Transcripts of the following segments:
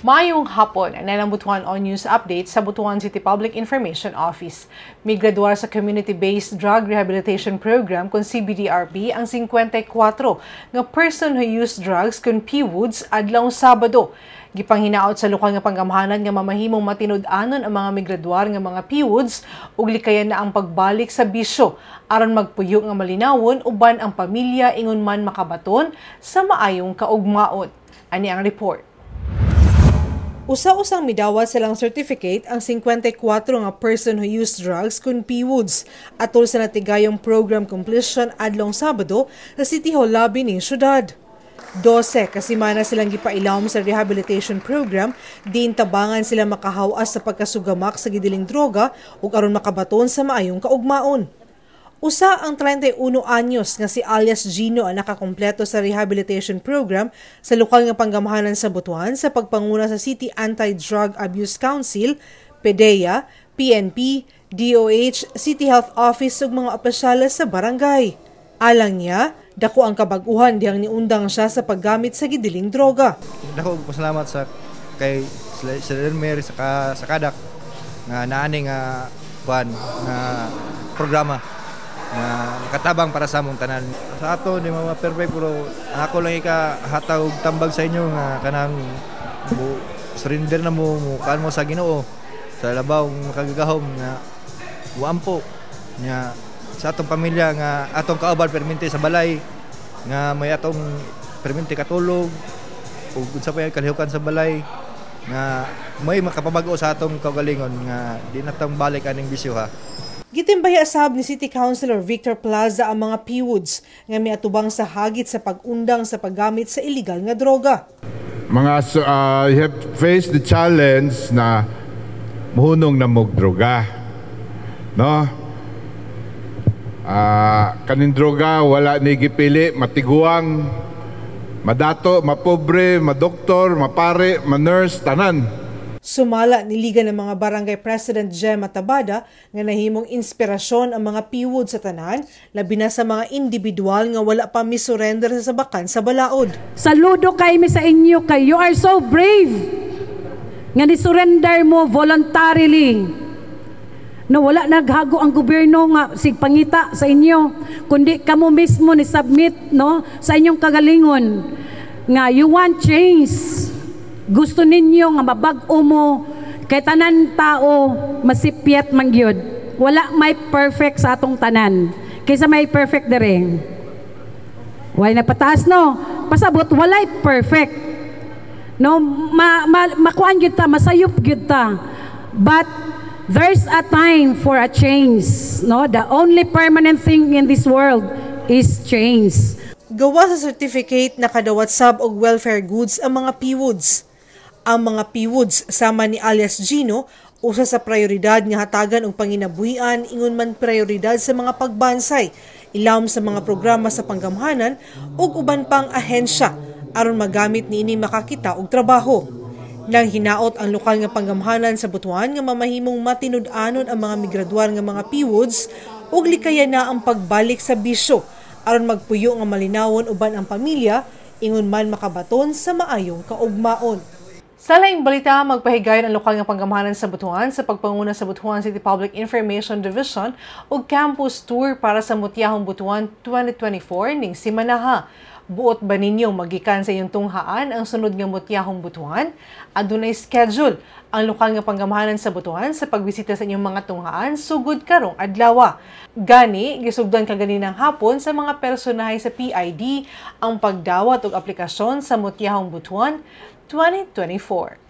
Maayong hapon, ang Butuan On News Update sa Butuan City Public Information Office. May graduar sa Community-Based Drug Rehabilitation Program kung CBDRP ang 54 nga person who use drugs kung PWOODs adlawng Sabado. Gipanghinaot sa lokal nga panggamhanan nga mamahimong matinud-anon ang mga migraduar nga mga PWOODs ug likayan na ang pagbalik sa bisyo aron magpuyo nga malinawon uban ang pamilya ingon man makabaton sa maayong kaugmaon. Ani ang report. Usa-usang midawat silang certificate ang 54 nga person who used drugs kung PWOODs atol sa natigayong program completion adlong Sabado sa City Hall lobby ning syudad. 12 kasimana silang gipailawom sa rehabilitation program, diin tabangan sila makahawas sa pagkasugamak sa gidiling droga ug aron makabaton sa maayong kaugmaon. Usa ang 31 anyos nga si alias Gino ang nakakompleto sa rehabilitation program sa lokal nga panggamhanan sa Butuan sa pagpanguna sa City Anti-Drug Abuse Council, PDEA, PNP, DOH, City Health Office ug mga opisyales sa barangay. Alang niya, dako ang kabag-uhan dihang niundang siya sa paggamit sa gidiling droga. Dako pasalamat sa kay Sir Mary sa kadak nga naani nga kuan nga programa na katabang para sa among tanan. Sa ato di mga perfect pero ako lang ikahatag tambag sa inyo nga kanang surrender na mo kan mo sa Ginoo sa labaw makagagahom nga uampo nya sa atong pamilya nga atong kauban permente sa balay nga may atong permente katulog ug unsa pa kalihukan sa balay nga may makapabago sa atong kaugalingon nga di na tang balik aning bisyo ha. Gitimbaya asab ni City Councilor Victor Plaza ang mga PWOODs nga may atubang sa hagit sa pag-undang sa paggamit sa illegal nga droga. You have faced the challenge na muhunong na mog droga. No? Kanin droga wala ni gipili, matiguang, madato, mapobre, madoktor, mapare, manurse, tanan. Sumala niligan ng mga barangay president Gemma Tabada nga nahimong inspirasyon ang mga PWOODs sa tanan, labi na sa mga individual nga wala pa misurrender sa sabakan sa balaod. Saludo kay mi sa inyo kay you are so brave nga ni-surrender mo voluntarily. No, wala naghago ang gobyerno nga sigpangita sa inyo, kundi kamo mismo ni submit no sa inyong kagalingon nga you want change. Gusto ninyo nga mabag-o mo kay tanan tao masipyat man gyud. Wala may perfect sa atong tanan. Kaysa may perfect dere. Why napataas no? Pasabot walay perfect. No, makuan gyud ta, masayop gyud ta. But there's a time for a change. No, the only permanent thing in this world is change. Gawa sa certificate na kadawat sab og welfare goods ang mga PWOODs. Ang mga PWOODs sama ni alias Gino usa sa prioridad nga hatagan og panginabuhian ingon man prioridad sa mga pagbansay, ilawom sa mga programa sa panggamhanan ug uban pang ahensya aron magamit niini makakita og trabaho. Nang hinaot ang lokal nga panggamhanan sa Butuan nga mamahimong matinud-anon ang mga migraduar nga mga PWOODs ug likayan na ang pagbalik sa bisyo aron magpuyo nga malinawon uban ang pamilya ingon man makabaton sa maayong kaugmaon. Sa laing balita, magpahigayon ang lokal nga panggamhanan sa Butuan sa pagpanguna sa Butuan City Public Information Division ug campus tour para sa Mutyahong Butuan 2024 ning simanaha. Buot ba ninyong magikan sa iyong tunghaan ang sunod nga Mutyahong Butuan? Adunay schedule ang lokal nga panggamhanan sa Butuan sa pagbisita sa inyong mga tunghaan sugod karong adlaw. Gani, gisugdan kaganinang hapon sa mga personahe sa PID ang pagdawat og aplikasyon sa Mutyahong Butuan 2024.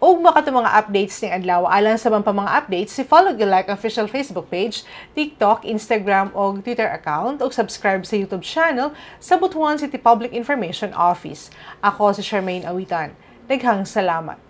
Og makato mga updates ng adlaw alang sa mga updates, follow like official Facebook page, TikTok, Instagram o Twitter account o subscribe sa YouTube channel sa Butuan City Public Information Office. Ako si Charmaine Awitan. Daghang salamat.